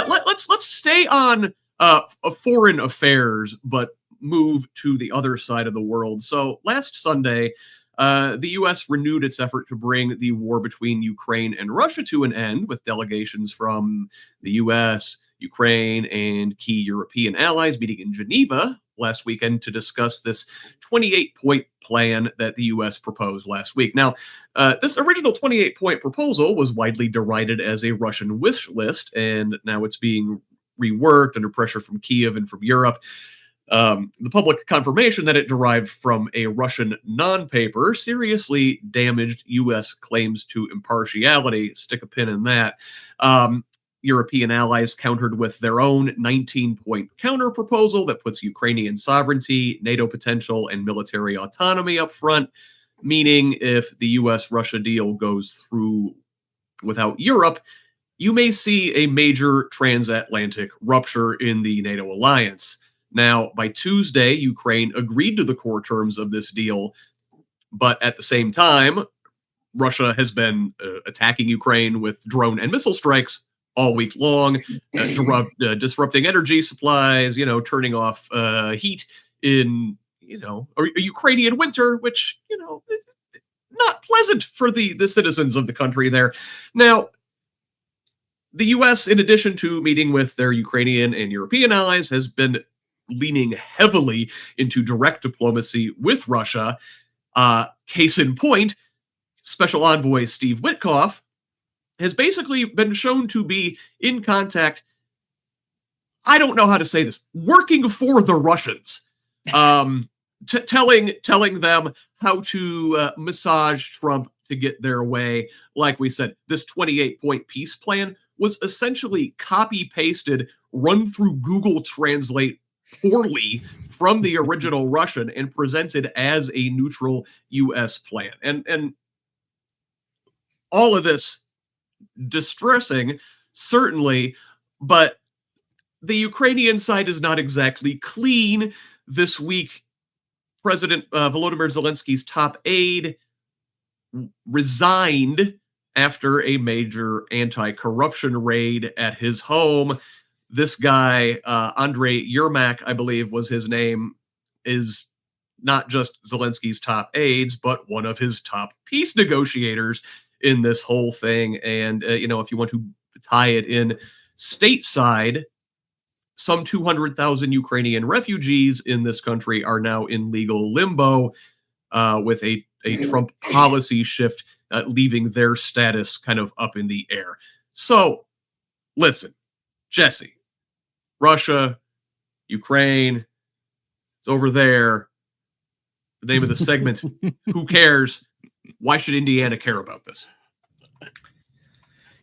Let's stay on foreign affairs, but move to the other side of the world. So last Sunday, the U.S. renewed its effort to bring the war between Ukraine and Russia to an end, with delegations from the U.S., Ukraine, and key European allies meeting in Geneva last weekend to discuss this 28-point plan that the U.S. proposed last week. Now, this original 28-point proposal was widely derided as a Russian wish list, and now it's being reworked under pressure from Kiev and from Europe. The public confirmation that it derived from a Russian non-paper seriously damaged U.S. claims to impartiality. Stick a pin in that. European allies countered with their own 19-point counter proposal that puts Ukrainian sovereignty, NATO potential, and military autonomy up front, meaning if the U.S.-Russia deal goes through without Europe, you may see a major transatlantic rupture in the NATO alliance. Now, by Tuesday, Ukraine agreed to the core terms of this deal, but at the same time, Russia has been attacking Ukraine with drone and missile strikes all week long, disrupting energy supplies, turning off heat in, a Ukrainian winter, which, not pleasant for the citizens of the country there. Now, the U.S., in addition to meeting with their Ukrainian and European allies, has been leaning heavily into direct diplomacy with Russia. Case in point, Special Envoy Steve Witkoff has basically been shown to be in contact, I don't know how to say this, working for the Russians, telling them how to massage Trump to get their way. Like we said, this 28-point peace plan was essentially copy-pasted, run through Google Translate poorly from the original Russian and presented as a neutral U.S. plan. And all of this distressing, certainly, but the Ukrainian side is not exactly clean. This week, President Volodymyr Zelensky's top aide resigned after a major anti-corruption raid at his home. This guy, Andrei Yermak, I believe was his name, is not just Zelensky's top aides, but one of his top peace negotiators in this whole thing. And, if you want to tie it in stateside, some 200,000 Ukrainian refugees in this country are now in legal limbo with a Trump policy shift, leaving their status kind of up in the air. So, listen, Jesse, Russia, Ukraine, it's over there. The name of the segment, who cares? Why should Indiana care about this?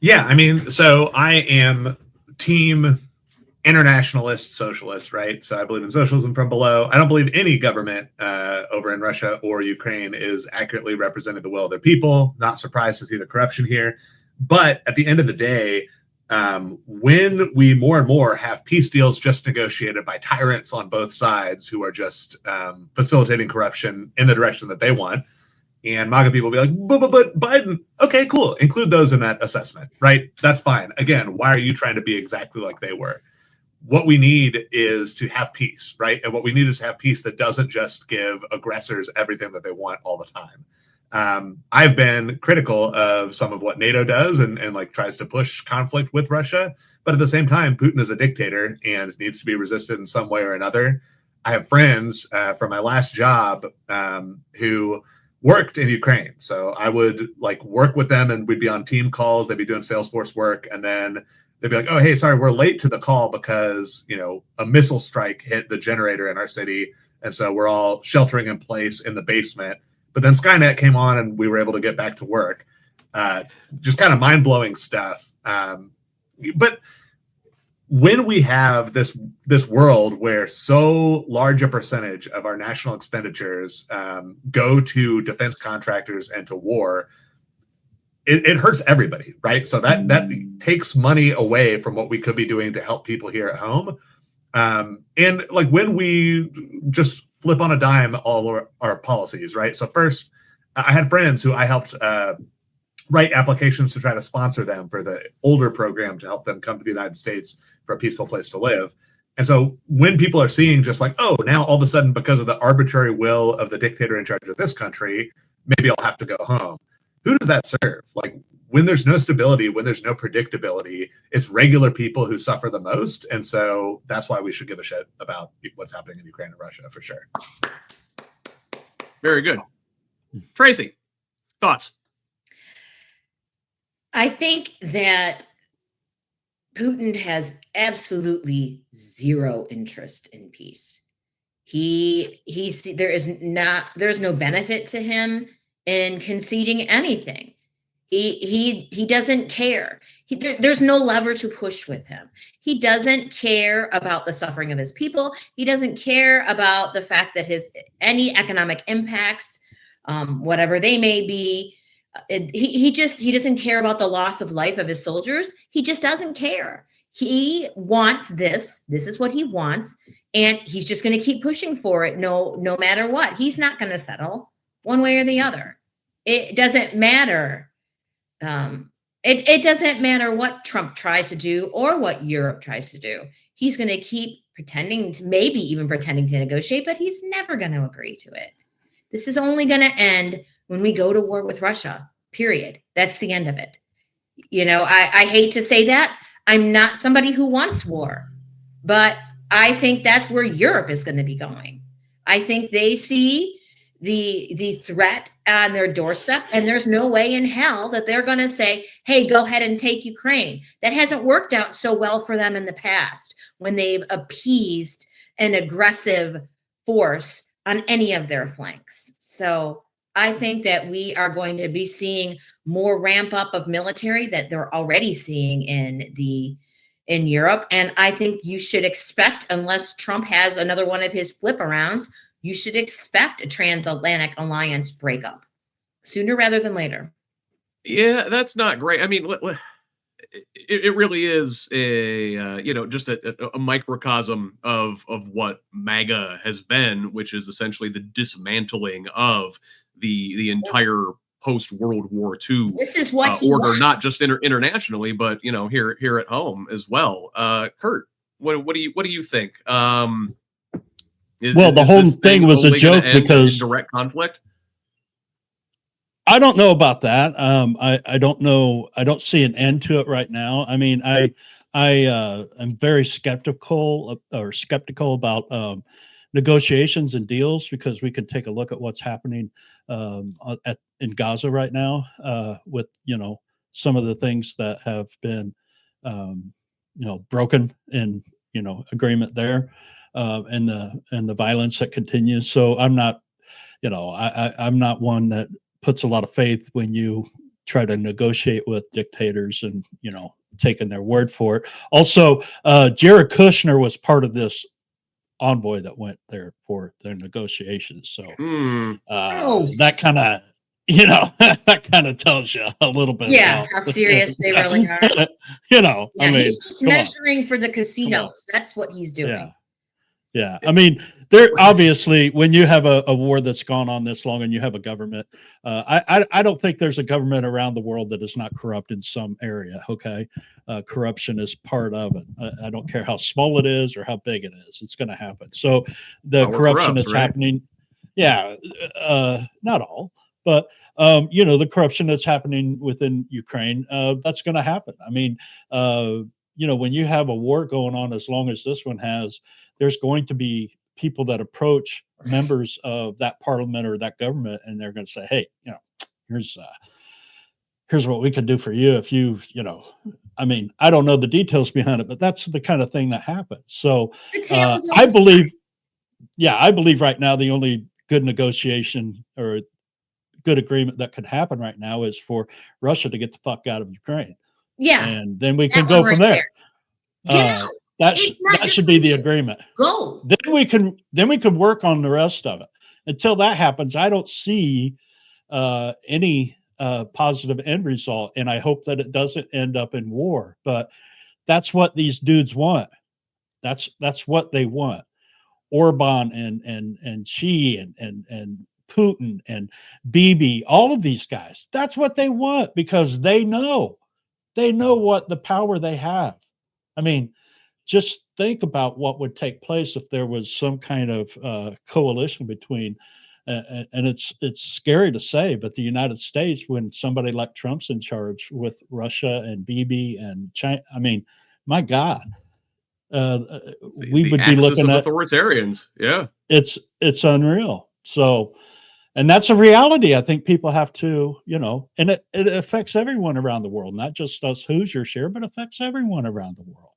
Yeah, so I am team internationalist socialist, right? So I believe in socialism from below. I don't believe any government over in Russia or Ukraine is accurately representing the will of their people. Not surprised to see the corruption here. But at the end of the day, when we more and more have peace deals just negotiated by tyrants on both sides who are just facilitating corruption in the direction that they want, and MAGA people will be like, but Biden, okay, cool. Include those in that assessment, right? That's fine. Again, why are you trying to be exactly like they were? What we need is to have peace, right? And what we need is to have peace that doesn't just give aggressors everything that they want all the time. I've been critical of some of what NATO does and like tries to push conflict with Russia. But at the same time, Putin is a dictator and needs to be resisted in some way or another. I have friends from my last job who worked in Ukraine. So I would work with them and we'd be on team calls. They'd be doing Salesforce work. And then they'd be like, oh, hey, sorry, we're late to the call because, a missile strike hit the generator in our city. And so we're all sheltering in place in the basement. But then Skynet came on and we were able to get back to work. Just kind of mind-blowing stuff. But when we have this world where so large a percentage of our national expenditures go to defense contractors and to war, it hurts everybody, right? So that takes money away from what we could be doing to help people here at home. And when we just flip on a dime all our policies, right? So first, I had friends who I helped write applications to try to sponsor them for the older program to help them come to the United States for a peaceful place to live. And so when people are seeing just like, oh, now all of a sudden, because of the arbitrary will of the dictator in charge of this country, maybe I'll have to go home. Who does that serve? Like, when there's no stability, when there's no predictability, it's regular people who suffer the most. And so that's why we should give a shit about what's happening in Ukraine and Russia, for sure. Very good. Tracy, thoughts? I think that Putin has absolutely zero interest in peace. There's no benefit to him in conceding anything. He doesn't care. There's no lever to push with him. He doesn't care about the suffering of his people. He doesn't care about the fact that any economic impacts, whatever they may be, he doesn't care about the loss of life of his soldiers. He just doesn't care. He wants this. This is what he wants, and he's just going to keep pushing for it. No matter what. He's not going to settle one way or the other. It doesn't matter. It doesn't matter what Trump tries to do or what Europe tries to do. He's going to keep maybe even pretending to negotiate, but he's never going to agree to it. This is only going to end when we go to war with Russia, period. That's the end of it. I hate to say that. I'm not somebody who wants war, but I think that's where Europe is going to be going. I think they see the threat on their doorstep, and there's no way in hell that they're going to say, hey, go ahead and take Ukraine. That hasn't worked out so well for them in the past when they've appeased an aggressive force on any of their flanks. So I think that we are going to be seeing more ramp up of military that they're already seeing in Europe. And I think you should expect, unless Trump has another one of his flip arounds, you should expect a transatlantic alliance breakup sooner rather than later. Yeah, that's not great. I mean, it really is just a microcosm of what MAGA has been, which is essentially the dismantling of the entire post-World War II this is what order, wants. not just internationally, but here at home as well. Kurt, what do you think? The whole thing was a joke because direct conflict. I don't know about that. I don't know. I don't see an end to it right now. I mean, I am very skeptical about negotiations and deals, because we can take a look at what's happening in Gaza right now with some of the things that have been broken in agreement there, and the violence that continues. So I'm not I'm not one that puts a lot of faith when you try to negotiate with dictators and taking their word for it. Also, Jared Kushner was part of this envoy that went there for their negotiations. So that kind of that kind of tells you a little bit about how serious they really are. I mean, he's just measuring for the casinos. That's what he's doing. Yeah. I mean, there obviously, when you have a war that's gone on this long and you have a government, I don't think there's a government around the world that is not corrupt in some area. Okay. Corruption is part of it. I don't care how small it is or how big it is. It's going to happen. So the corruption that's happening. Yeah. Not all, but the corruption that's happening within Ukraine, that's going to happen. I mean, when you have a war going on as long as this one has, there's going to be people that approach members of that parliament or that government, and they're going to say, hey, here's what we could do for you if I mean, I don't know the details behind it, but that's the kind of thing that happens. So I believe right now the only good negotiation or good agreement that could happen right now is for Russia to get the fuck out of Ukraine. Yeah. And then we can go from there. Get out. That should be the agreement. Go. Then we can work on the rest of it. Until that happens, I don't see any positive end result, and I hope that it doesn't end up in war. But that's what these dudes want. That's what they want. Orban and Xi and Putin and Bibi, all of these guys. That's what they want because they know what the power they have. I mean, just think about what would take place if there was some kind of coalition between, and it's scary to say, but the United States, when somebody like Trump's in charge with Russia and Bibi and China, I mean, my God, we would be looking at authoritarians. Yeah, it's unreal. So, and that's a reality. I think people have to, and it affects everyone around the world, not just us Hoosiers here, but affects everyone around the world.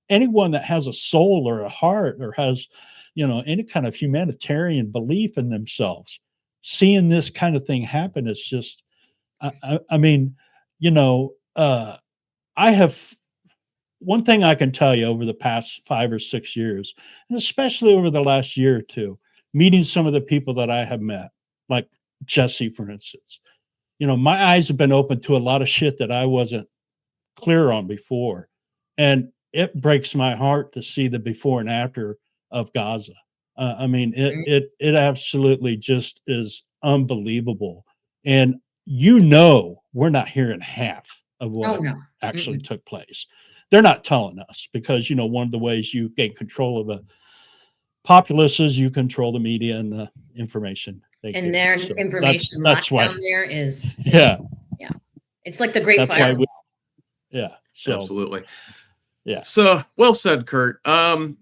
Anyone that has a soul or a heart or has, any kind of humanitarian belief in themselves, seeing this kind of thing happen, it's just, I mean, I have one thing I can tell you over the past 5 or 6 years, and especially over the last year or two, meeting some of the people that I have met, like Jesse, for instance, my eyes have been open to a lot of shit that I wasn't clear on before. And it breaks my heart to see the before and after of Gaza. I mean, it absolutely just is unbelievable. And we're not hearing half of what actually took place. They're not telling us because, one of the ways you gain control of a populace is you control the media and the information. And their information that's why down there is yeah. It's like the Great Firewall. So absolutely. Yeah. So well said, Kurt.